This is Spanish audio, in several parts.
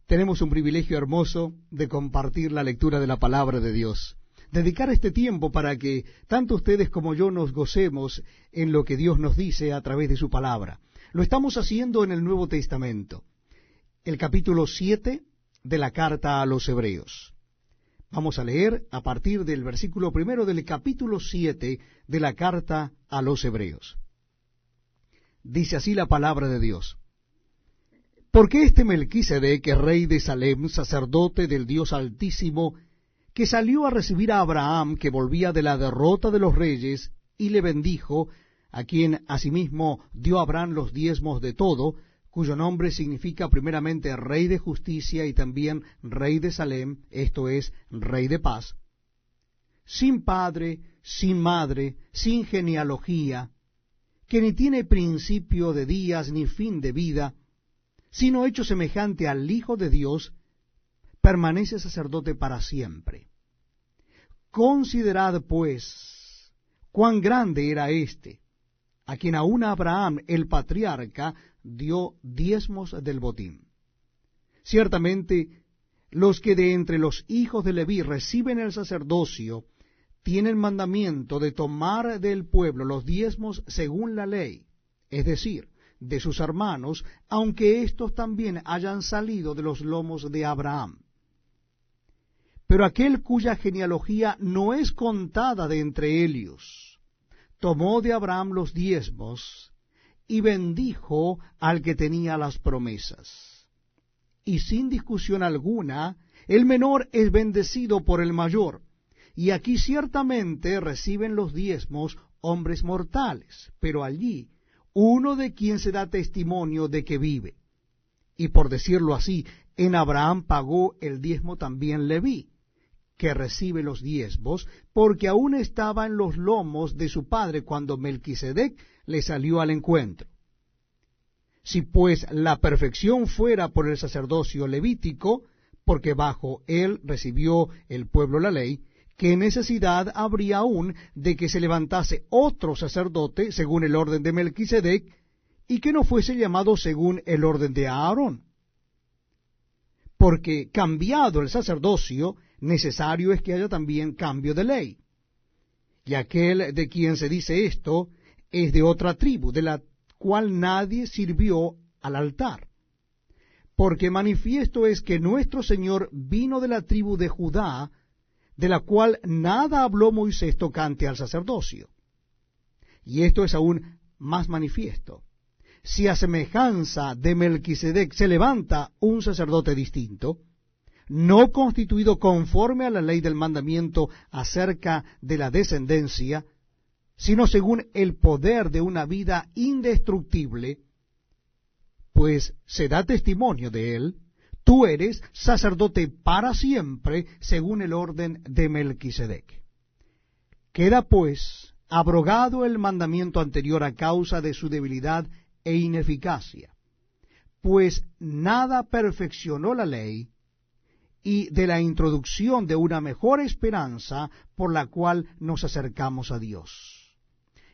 Tenemos un privilegio hermoso de compartir la lectura de la palabra de Dios. Dedicar este tiempo para que tanto ustedes como yo nos gocemos en lo que Dios nos dice a través de su palabra. Lo estamos haciendo en el Nuevo Testamento, el capítulo 7 de la carta a los Hebreos. Vamos a leer a partir del versículo primero del capítulo 7 de la carta a los Hebreos. Dice así la palabra de Dios. Porque este Melquisedec, rey de Salem, sacerdote del Dios Altísimo, que salió a recibir a Abraham, que volvía de la derrota de los reyes, y le bendijo, a quien asimismo dio Abraham los diezmos de todo, cuyo nombre significa primeramente Rey de Justicia y también Rey de Salem, esto es, Rey de Paz, sin padre, sin madre, sin genealogía, que ni tiene principio de días ni fin de vida, sino hecho semejante al Hijo de Dios, permanece sacerdote para siempre. Considerad, pues, cuán grande era éste, a quien aún Abraham, el patriarca, dio diezmos del botín. Ciertamente, los que de entre los hijos de Leví reciben el sacerdocio, tienen mandamiento de tomar del pueblo los diezmos según la ley, es decir, de sus hermanos, aunque éstos también hayan salido de los lomos de Abraham. Pero aquel cuya genealogía no es contada de entre ellos, tomó de Abraham los diezmos y bendijo al que tenía las promesas. Y sin discusión alguna, el menor es bendecido por el mayor, y aquí ciertamente reciben los diezmos hombres mortales, pero allí uno de quien se da testimonio de que vive. Y por decirlo así, en Abraham pagó el diezmo también Leví, que recibe los diezmos, porque aún estaba en los lomos de su padre cuando Melquisedec le salió al encuentro. Si pues la perfección fuera por el sacerdocio levítico, porque bajo él recibió el pueblo la ley, ¿qué necesidad habría aún de que se levantase otro sacerdote según el orden de Melquisedec, y que no fuese llamado según el orden de Aarón? Porque cambiado el sacerdocio, necesario es que haya también cambio de ley. Y aquel de quien se dice esto es de otra tribu, de la cual nadie sirvió al altar. Porque manifiesto es que nuestro Señor vino de la tribu de Judá, de la cual nada habló Moisés tocante al sacerdocio. Y esto es aún más manifiesto. Si a semejanza de Melquisedec se levanta un sacerdote distinto, no constituido conforme a la ley del mandamiento acerca de la descendencia, sino según el poder de una vida indestructible, pues se da testimonio de él, tú eres sacerdote para siempre, según el orden de Melquisedec. Queda pues abrogado el mandamiento anterior a causa de su debilidad e ineficacia, pues nada perfeccionó la ley, y de la introducción de una mejor esperanza por la cual nos acercamos a Dios.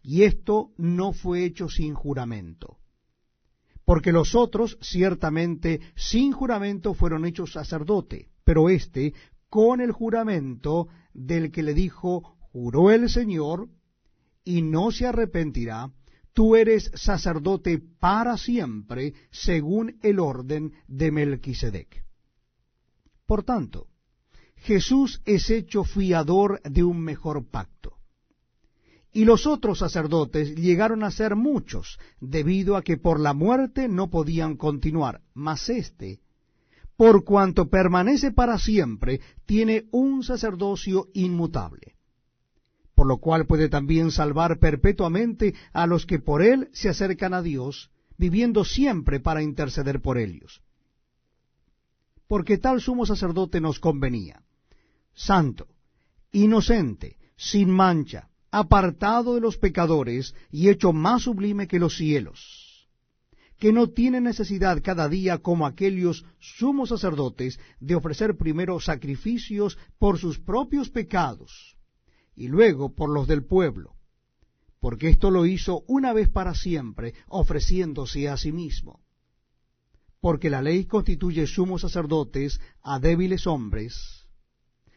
Y esto no fue hecho sin juramento, porque los otros ciertamente sin juramento fueron hechos sacerdote, pero éste con el juramento del que le dijo, juró el Señor, y no se arrepentirá, tú eres sacerdote para siempre, según el orden de Melquisedec. Por tanto, Jesús es hecho fiador de un mejor pacto. Y los otros sacerdotes llegaron a ser muchos, debido a que por la muerte no podían continuar. Mas éste, por cuanto permanece para siempre, tiene un sacerdocio inmutable, por lo cual puede también salvar perpetuamente a los que por él se acercan a Dios, viviendo siempre para interceder por ellos. Porque tal sumo sacerdote nos convenía, santo, inocente, sin mancha, apartado de los pecadores y hecho más sublime que los cielos, que no tiene necesidad cada día como aquellos sumos sacerdotes de ofrecer primero sacrificios por sus propios pecados y luego por los del pueblo, porque esto lo hizo una vez para siempre, ofreciéndose a sí mismo. porque la ley constituye sumos sacerdotes a débiles hombres,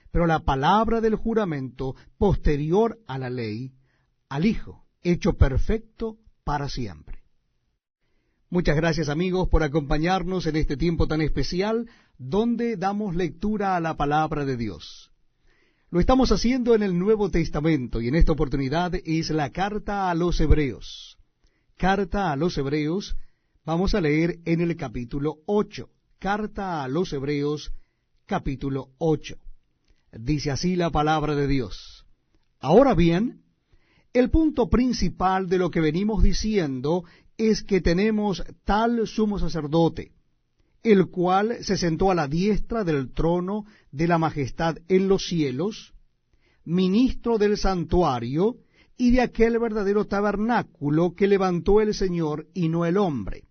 pero la palabra del juramento posterior a la ley, al Hijo, hecho perfecto para siempre. Muchas gracias, amigos, por acompañarnos en este tiempo tan especial donde damos lectura a la palabra de Dios. Lo estamos haciendo en el Nuevo Testamento y en esta oportunidad es la carta a los Hebreos. Carta a los Hebreos, vamos a leer en el capítulo 8. Carta a los Hebreos, capítulo 8. Dice así la palabra de Dios. Ahora bien, el punto principal de lo que venimos diciendo es que tenemos tal sumo sacerdote, el cual se sentó a la diestra del trono de la majestad en los cielos, ministro del santuario y de aquel verdadero tabernáculo que levantó el Señor y no el hombre.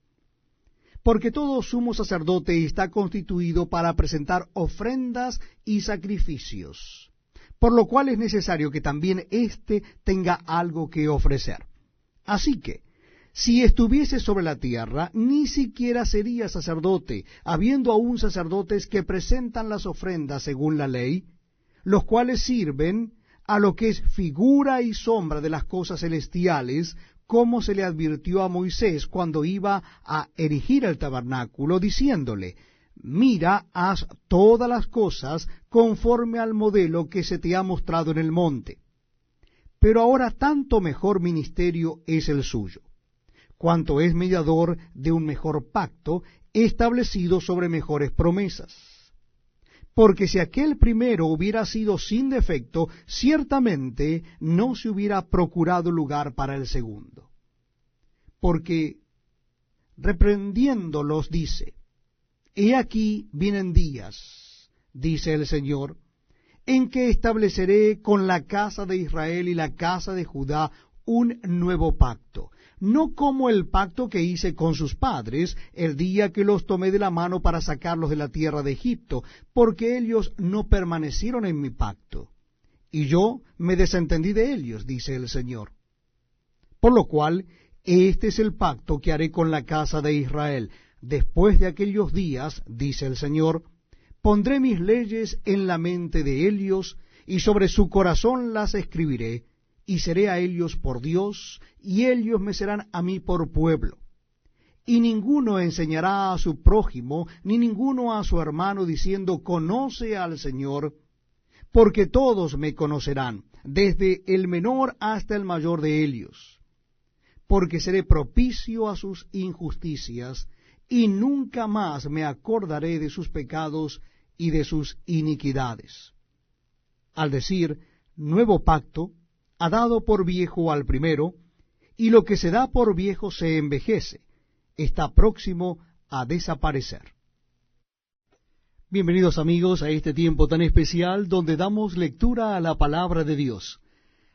Porque todo sumo sacerdote está constituido para presentar ofrendas y sacrificios, por lo cual es necesario que también éste tenga algo que ofrecer. Así que, si estuviese sobre la tierra, ni siquiera sería sacerdote, habiendo aún sacerdotes que presentan las ofrendas según la ley, los cuales sirven a lo que es figura y sombra de las cosas celestiales, como se le advirtió a Moisés cuando iba a erigir el tabernáculo, diciéndole, mira, haz todas las cosas conforme al modelo que se te ha mostrado en el monte. Pero ahora tanto mejor ministerio es el suyo, cuanto es mediador de un mejor pacto, establecido sobre mejores promesas. Porque si aquel primero hubiera sido sin defecto, ciertamente no se hubiera procurado lugar para el segundo. Porque, reprendiéndolos, dice, he aquí vienen días, dice el Señor, en que estableceré con la casa de Israel y la casa de Judá un nuevo pacto, no como el pacto que hice con sus padres el día que los tomé de la mano para sacarlos de la tierra de Egipto, porque ellos no permanecieron en mi pacto, y yo me desentendí de ellos, dice el Señor. Por lo cual, este es el pacto que haré con la casa de Israel. Después de aquellos días, dice el Señor, pondré mis leyes en la mente de ellos, y sobre su corazón las escribiré, y seré a ellos por Dios, y ellos me serán a mí por pueblo. Y ninguno enseñará a su prójimo, ni ninguno a su hermano, diciendo, conoce al Señor, porque todos me conocerán, desde el menor hasta el mayor de ellos. Porque seré propicio a sus injusticias, y nunca más me acordaré de sus pecados y de sus iniquidades. Al decir nuevo pacto, ha dado por viejo al primero, y lo que se da por viejo se envejece, está próximo a desaparecer. Bienvenidos, amigos, a este tiempo tan especial donde damos lectura a la palabra de Dios.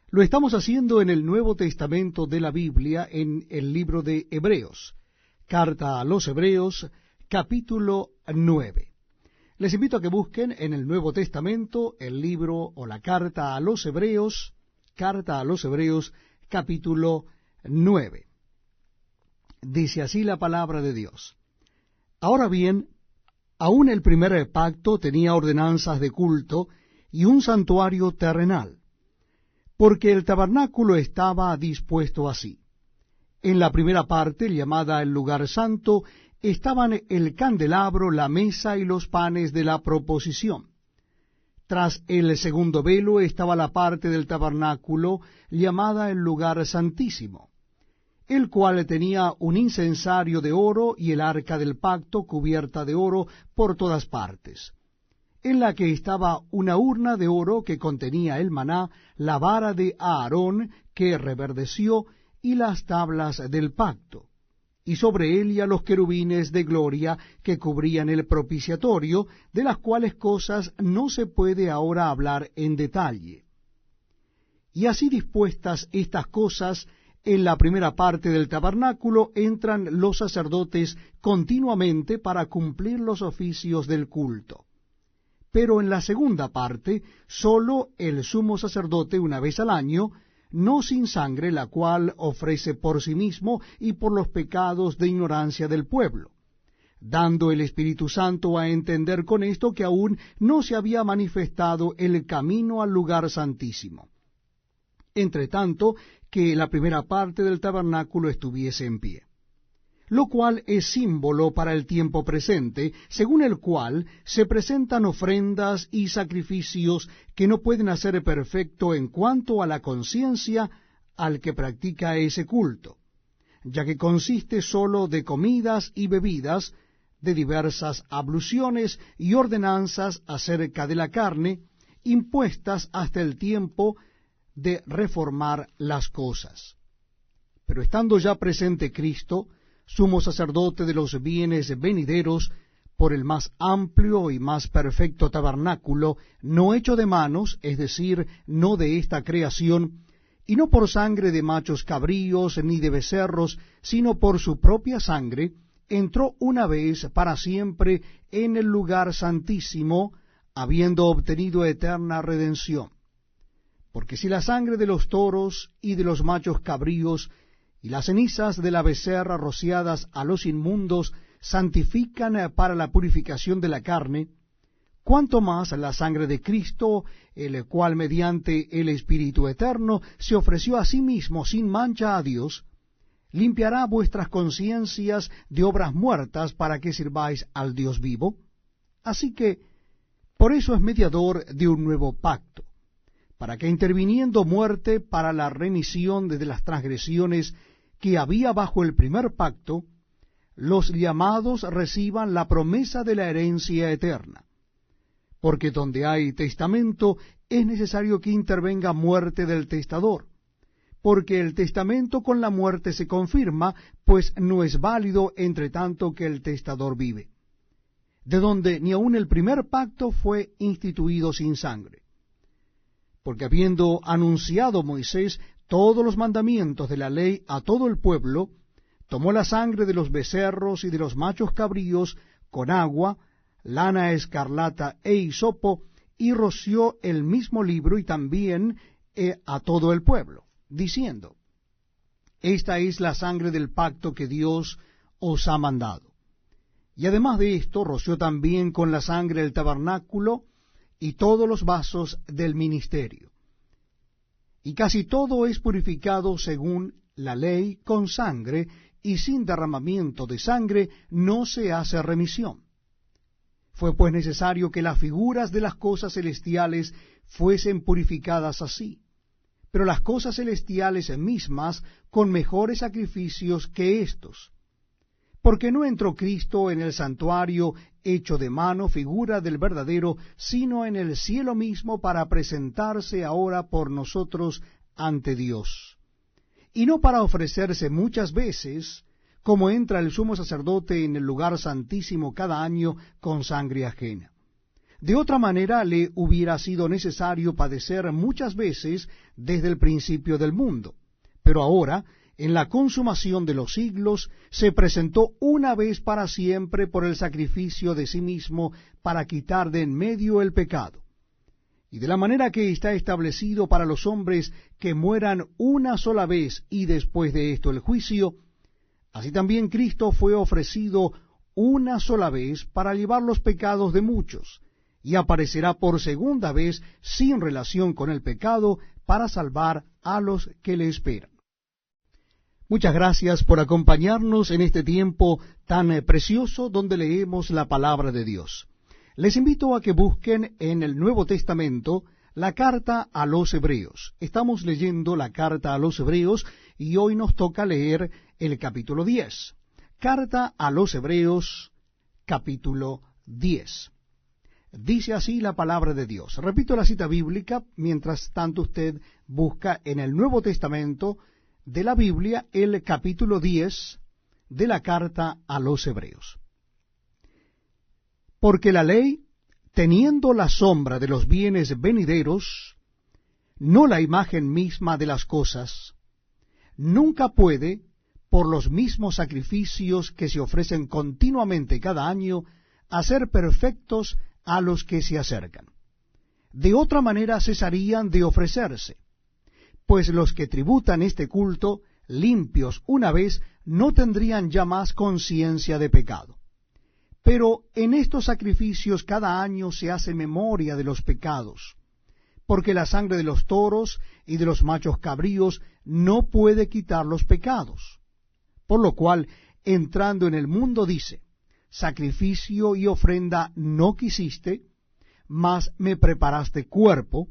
Lo estamos haciendo en el Nuevo Testamento de la Biblia, en el libro de Hebreos, carta a los Hebreos, capítulo 9. Les invito a que busquen en el Nuevo Testamento el libro o la carta a los Hebreos, capítulo 9. Dice así la palabra de Dios. Ahora bien, aún el primer pacto tenía ordenanzas de culto y un santuario terrenal, porque el tabernáculo estaba dispuesto así. En la primera parte, llamada el lugar santo, estaban el candelabro, la mesa y los panes de la proposición. Tras el segundo velo estaba la parte del tabernáculo llamada el lugar santísimo, el cual tenía un incensario de oro y el arca del pacto cubierta de oro por todas partes, en la que estaba una urna de oro que contenía el maná, la vara de Aarón que reverdeció y las tablas del pacto, y sobre ella los querubines de gloria que cubrían el propiciatorio, de las cuales cosas no se puede ahora hablar en detalle. Y así dispuestas estas cosas, en la primera parte del tabernáculo entran los sacerdotes continuamente para cumplir los oficios del culto. Pero en la segunda parte, sólo el sumo sacerdote una vez al año, no sin sangre, la cual ofrece por sí mismo y por los pecados de ignorancia del pueblo, dando el Espíritu Santo a entender con esto que aún no se había manifestado el camino al lugar santísimo, entre tanto que la primera parte del tabernáculo estuviese en pie, lo cual es símbolo para el tiempo presente, según el cual se presentan ofrendas y sacrificios que no pueden hacer perfecto en cuanto a la conciencia al que practica ese culto, ya que consiste sólo de comidas y bebidas, de diversas abluciones y ordenanzas acerca de la carne, impuestas hasta el tiempo de reformar las cosas. Pero estando ya presente Cristo, sumo sacerdote de los bienes venideros, por el más amplio y más perfecto tabernáculo, no hecho de manos, es decir, no de esta creación, y no por sangre de machos cabríos ni de becerros, sino por su propia sangre, entró una vez para siempre en el lugar santísimo, habiendo obtenido eterna redención. Porque si la sangre de los toros y de los machos cabríos y las cenizas de la becerra rociadas a los inmundos santifican para la purificación de la carne, cuánto más la sangre de Cristo, el cual mediante el Espíritu Eterno se ofreció a sí mismo sin mancha a Dios, limpiará vuestras conciencias de obras muertas para que sirváis al Dios vivo. Así que, por eso es mediador de un nuevo pacto, para que interviniendo muerte para la remisión de las transgresiones que había bajo el primer pacto, los llamados reciban la promesa de la herencia eterna. Porque donde hay testamento es necesario que intervenga muerte del testador, porque el testamento con la muerte se confirma, pues no es válido entre tanto que el testador vive, de donde ni aun el primer pacto fue instituido sin sangre. Porque habiendo anunciado Moisés todos los mandamientos de la ley a todo el pueblo, tomó la sangre de los becerros y de los machos cabríos con agua, lana escarlata e hisopo, y roció el mismo libro y también a todo el pueblo, diciendo: Esta es la sangre del pacto que Dios os ha mandado. Y además de esto, roció también con la sangre el tabernáculo y todos los vasos del ministerio. Y casi todo es purificado según la ley con sangre, y sin derramamiento de sangre no se hace remisión. Fue pues necesario que las figuras de las cosas celestiales fuesen purificadas así, pero las cosas celestiales mismas con mejores sacrificios que éstos. Porque no entró Cristo en el santuario hecho de mano, figura del verdadero, sino en el cielo mismo para presentarse ahora por nosotros ante Dios. Y no para ofrecerse muchas veces, como entra el sumo sacerdote en el lugar santísimo cada año con sangre ajena. De otra manera le hubiera sido necesario padecer muchas veces desde el principio del mundo. Pero ahora, en la consumación de los siglos, se presentó una vez para siempre por el sacrificio de sí mismo para quitar de en medio el pecado. Y de la manera que está establecido para los hombres que mueran una sola vez y después de esto el juicio, así también Cristo fue ofrecido una sola vez para llevar los pecados de muchos, y aparecerá por segunda vez sin relación con el pecado para salvar a los que le esperan. Muchas gracias por acompañarnos en este tiempo tan precioso donde leemos la palabra de Dios. Les invito a que busquen en el Nuevo Testamento la carta a los Hebreos. Estamos leyendo la carta a los Hebreos y hoy nos toca leer el capítulo 10. Carta a los Hebreos, capítulo 10. Dice así la palabra de Dios. Repito la cita bíblica, mientras tanto usted busca en el Nuevo Testamento de la Biblia el capítulo 10 de la carta a los Hebreos. Porque la ley, teniendo la sombra de los bienes venideros, no la imagen misma de las cosas, nunca puede, por los mismos sacrificios que se ofrecen continuamente cada año, hacer perfectos a los que se acercan. De otra manera cesarían de ofrecerse, pues los que tributan este culto, limpios una vez, no tendrían ya más conciencia de pecado. Pero en estos sacrificios cada año se hace memoria de los pecados, porque la sangre de los toros y de los machos cabríos no puede quitar los pecados. Por lo cual, entrando en el mundo, dice, sacrificio y ofrenda no quisiste, mas me preparaste cuerpo,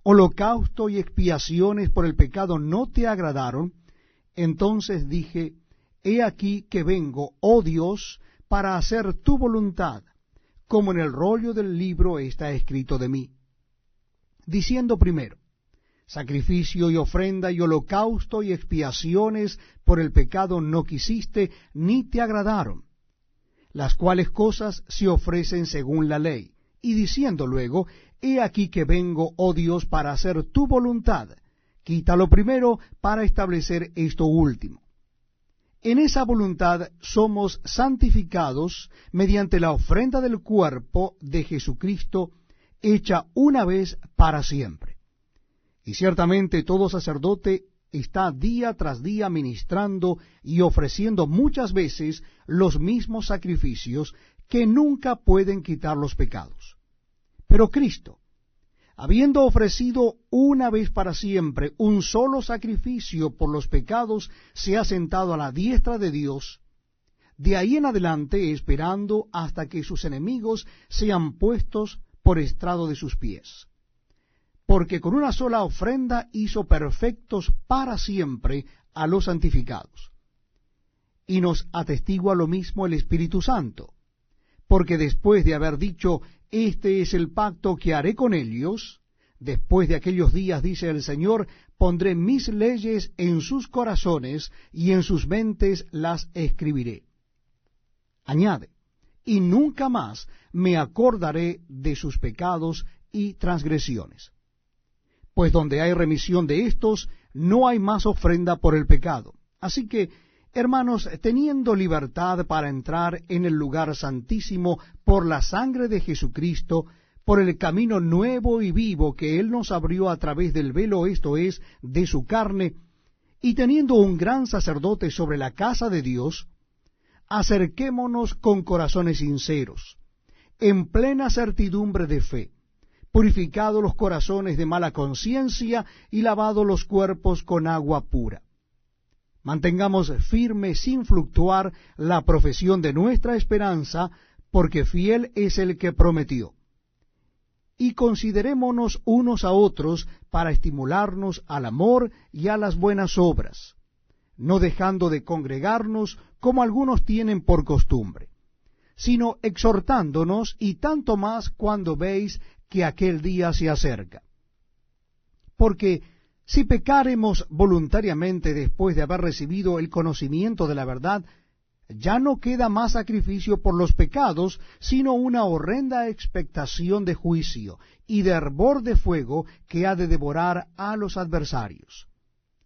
holocausto y expiaciones por el pecado no te agradaron. Entonces dije, he aquí que vengo, oh Dios, para hacer tu voluntad, como en el rollo del libro está escrito de mí. Diciendo primero, sacrificio y ofrenda y holocausto y expiaciones por el pecado no quisiste, ni te agradaron, las cuales cosas se ofrecen según la ley. Y diciendo luego, he aquí que vengo, oh Dios, para hacer tu voluntad, quita lo primero para establecer esto último. En esa voluntad somos santificados mediante la ofrenda del cuerpo de Jesucristo, hecha una vez para siempre. Y ciertamente todo sacerdote está día tras día ministrando y ofreciendo muchas veces los mismos sacrificios que nunca pueden quitar los pecados. Pero Cristo, habiendo ofrecido una vez para siempre un solo sacrificio por los pecados, se ha sentado a la diestra de Dios, de ahí en adelante esperando hasta que sus enemigos sean puestos por estrado de sus pies. Porque con una sola ofrenda hizo perfectos para siempre a los santificados. Y nos atestigua lo mismo el Espíritu Santo, porque después de haber dicho, este es el pacto que haré con ellos, después de aquellos días, dice el Señor, pondré mis leyes en sus corazones y en sus mentes las escribiré. Añade, y nunca más me acordaré de sus pecados y transgresiones. Pues donde hay remisión de estos, no hay más ofrenda por el pecado. Así que, hermanos, teniendo libertad para entrar en el lugar santísimo por la sangre de Jesucristo, por el camino nuevo y vivo que Él nos abrió a través del velo, esto es, de su carne, y teniendo un gran sacerdote sobre la casa de Dios, acerquémonos con corazones sinceros, en plena certidumbre de fe, purificados los corazones de mala conciencia y lavados los cuerpos con agua pura. Mantengamos firme sin fluctuar la profesión de nuestra esperanza, porque fiel es el que prometió. Y considerémonos unos a otros para estimularnos al amor y a las buenas obras, no dejando de congregarnos como algunos tienen por costumbre, sino exhortándonos, y tanto más cuando veis que aquel día se acerca. Porque si pecáremos voluntariamente después de haber recibido el conocimiento de la verdad, ya no queda más sacrificio por los pecados, sino una horrenda expectación de juicio y de hervor de fuego que ha de devorar a los adversarios.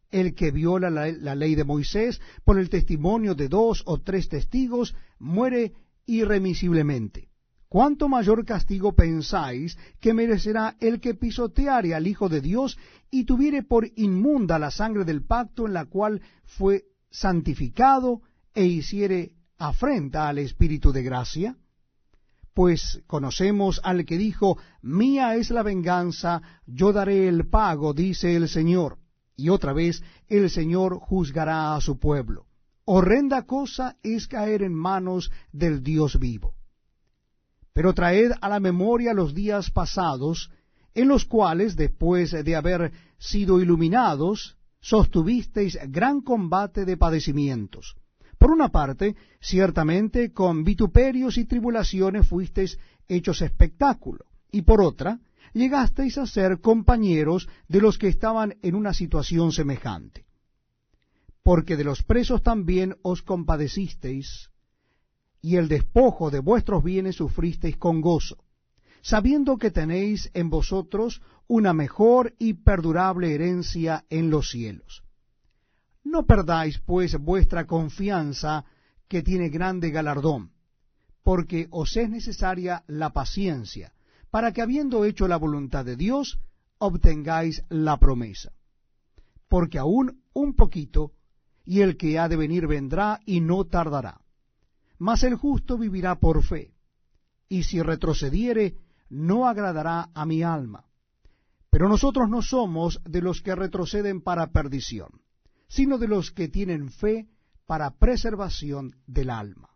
El que viola la ley de Moisés por el testimonio de 2 o 3 testigos muere irremisiblemente. ¿Cuánto mayor castigo pensáis que merecerá el que pisoteare al Hijo de Dios y tuviere por inmunda la sangre del pacto en la cual fue santificado e hiciere afrenta al Espíritu de gracia? Pues conocemos al que dijo, mía es la venganza, yo daré el pago, dice el Señor. Y otra vez, el Señor juzgará a su pueblo. Horrenda cosa es caer en manos del Dios vivo. Pero traed a la memoria los días pasados, en los cuales, después de haber sido iluminados, sostuvisteis gran combate de padecimientos. Por una parte, ciertamente con vituperios y tribulaciones fuisteis hechos espectáculo, y por otra, llegasteis a ser compañeros de los que estaban en una situación semejante. Porque de los presos también os compadecisteis, y el despojo de vuestros bienes sufristeis con gozo, sabiendo que tenéis en vosotros una mejor y perdurable herencia en los cielos. No perdáis, pues, vuestra confianza, que tiene grande galardón, porque os es necesaria la paciencia, para que, habiendo hecho la voluntad de Dios, obtengáis la promesa. Porque aún un poquito, y el que ha de venir vendrá y no tardará. Mas el justo vivirá por fe, y si retrocediere, no agradará a mi alma. Pero nosotros no somos de los que retroceden para perdición, sino de los que tienen fe para preservación del alma.